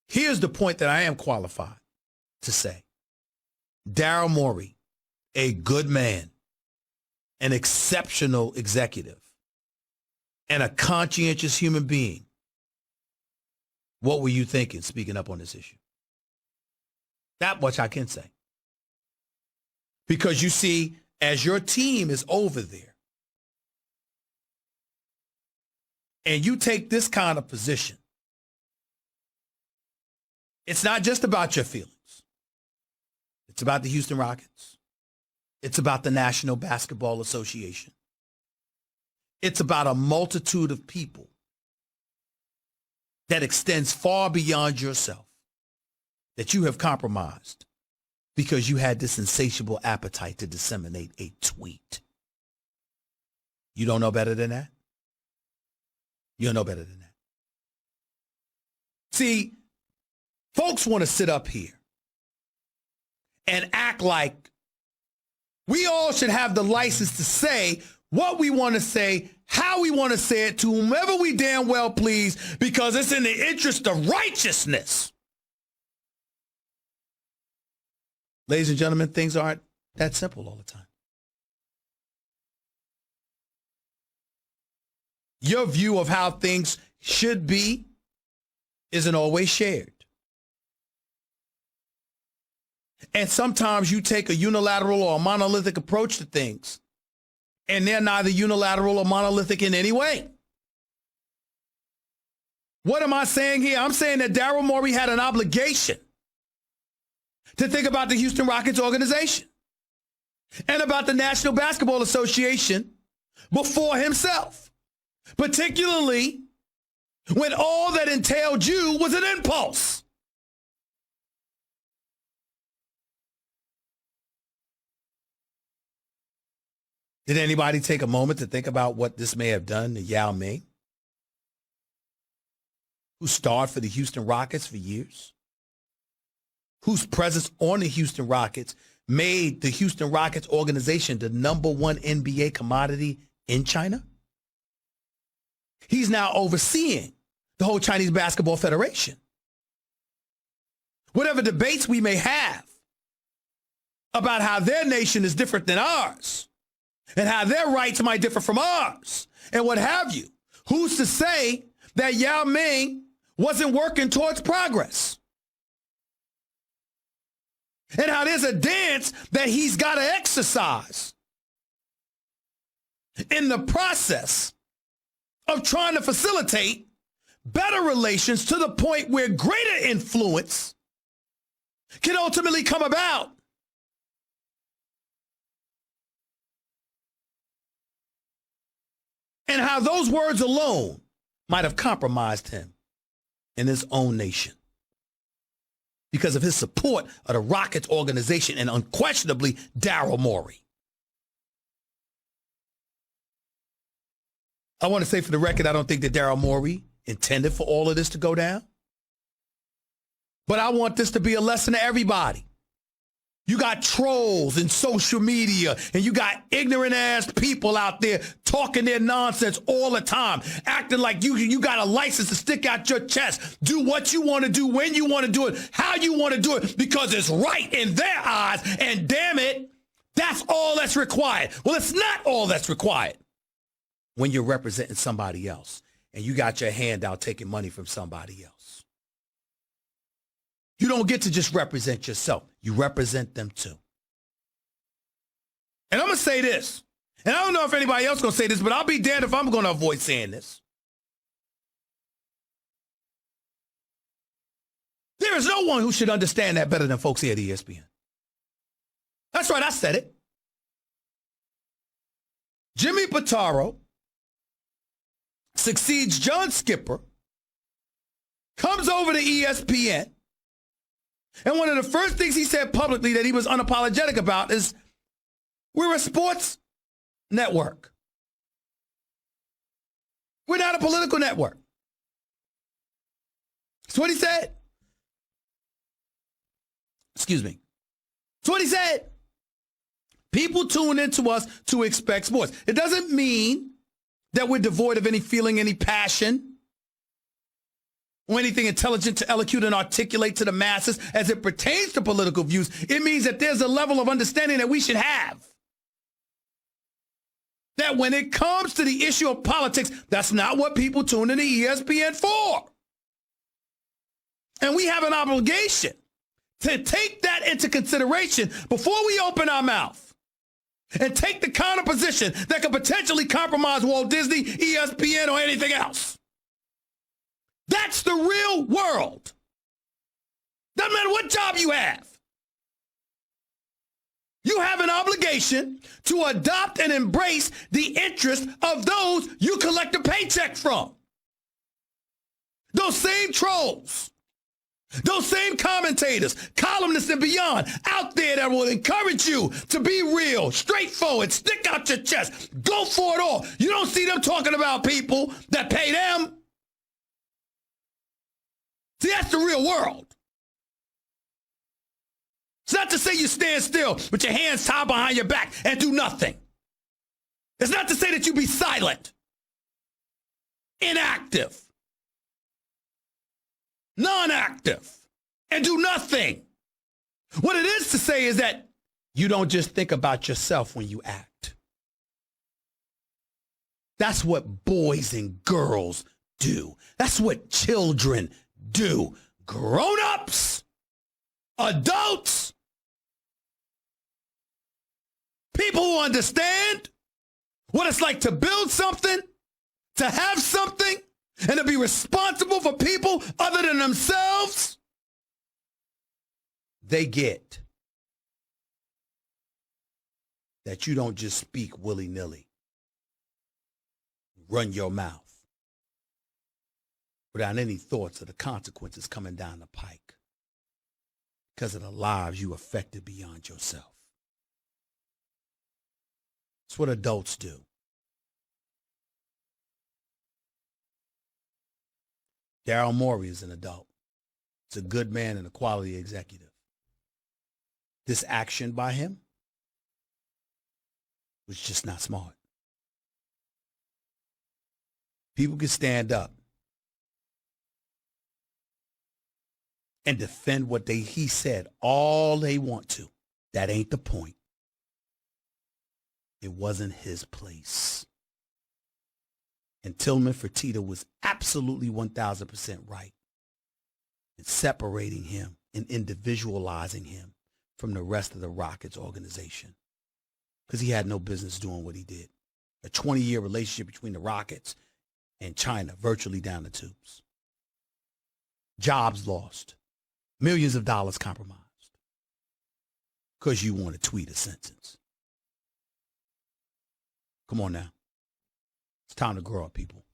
Here's the point that I am qualified to say. Daryl Morey, a good man, an exceptional executive, and a conscientious human being. What were you thinking speaking up on this issue? That much I can say. Because you see, as your team is over there, and you take this kind of position, it's not just about your feelings. It's about the Houston Rockets. It's about the National Basketball Association. It's about a multitude of people that extends far beyond yourself, that you have compromised because you had this insatiable appetite to disseminate a tweet. You don't know better than that? You don't know better than that. See, folks want to sit up here and act like we all should have the license to say what we want to say, how we want to say it, to whomever we damn well please, because it's in the interest of righteousness. Ladies and gentlemen, things aren't that simple all the time. Your view of how things should be isn't always shared. And sometimes you take a unilateral or a monolithic approach to things, and they're neither unilateral or monolithic in any way. What am I saying here? I'm saying that Daryl Morey had an obligation to think about the Houston Rockets organization and about the National Basketball Association before himself, particularly when all that entailed you was an impulse. Did anybody take a moment to think about what this may have done to Yao Ming, who starred for the Houston Rockets for years, whose presence on the Houston Rockets made the Houston Rockets organization the #1 NBA commodity in China? He's now overseeing the whole Chinese Basketball Federation. Whatever debates we may have about how their nation is different than ours, and how their rights might differ from ours, and what have you, who's to say that Yao Ming wasn't working towards progress? And how there's a dance that he's got to exercise in the process of trying to facilitate better relations to the point where greater influence can ultimately come about. And how those words alone might have compromised him in his own nation because of his support of the Rockets organization and unquestionably Daryl Morey. I want to say for the record, I don't think that Daryl Morey intended for all of this to go down. But I want this to be a lesson to everybody. You got trolls in social media, and you got ignorant-ass people out there talking their nonsense all the time, acting like you got a license to stick out your chest, do what you want to do, when you want to do it, how you want to do it, because it's right in their eyes, and damn it, that's all that's required. Well, it's not all that's required when you're representing somebody else, and you got your hand out taking money from somebody else. You don't get to just represent yourself. You represent them too. And I'm going to say this, and I don't know if anybody else is going to say this, but I'll be damned if I'm going to avoid saying this. There is no one who should understand that better than folks here at ESPN. That's right, I said it. Jimmy Pitaro succeeds John Skipper, comes over to ESPN, and one of the first things he said publicly that he was unapologetic about is, we're a sports network. We're not a political network. That's what he said. Excuse me. That's what he said. People tune into us to expect sports. It doesn't mean that we're devoid of any feeling, any passion. or anything intelligent to eloquent and articulate to the masses as it pertains to political views. It means that there's a level of understanding that we should have. That when it comes to the issue of politics, that's not what people tune into ESPN for. And we have an obligation to take that into consideration before we open our mouth and take the kind of position that could potentially compromise Walt Disney, ESPN, or anything else. That's the real world. Doesn't matter what job you have. You have an obligation to adopt and embrace the interest of those you collect a paycheck from. Those same trolls, those same commentators, columnists and beyond out there that will encourage you to be real, straightforward, stick out your chest, go for it all. You don't see them talking about people that pay them. See, that's the real world. It's not to say you stand still with your hands tied behind your back and do nothing. It's not to say that you be silent, inactive, non-active, and do nothing. What it is to say is that you don't just think about yourself when you act. That's what boys and girls do. That's what children do. Grown-ups, adults, people who understand what it's like to build something, to have something, and to be responsible for people other than themselves, they get that you don't just speak willy-nilly, run your mouth without any thoughts of the consequences coming down the pike because of the lives you affected beyond yourself. It's what adults do. Daryl Morey is an adult. He's a good man and a quality executive. This action by him was just not smart. People can stand up and defend what he said all they want to. That ain't the point. It wasn't his place. And Tillman Fertitta was absolutely 1,000% right in separating him and individualizing him from the rest of the Rockets organization because he had no business doing what he did. A 20-year relationship between the Rockets and China virtually down the tubes. Jobs lost. Millions of dollars compromised because you want to tweet a sentence. Come on now. It's time to grow up, people.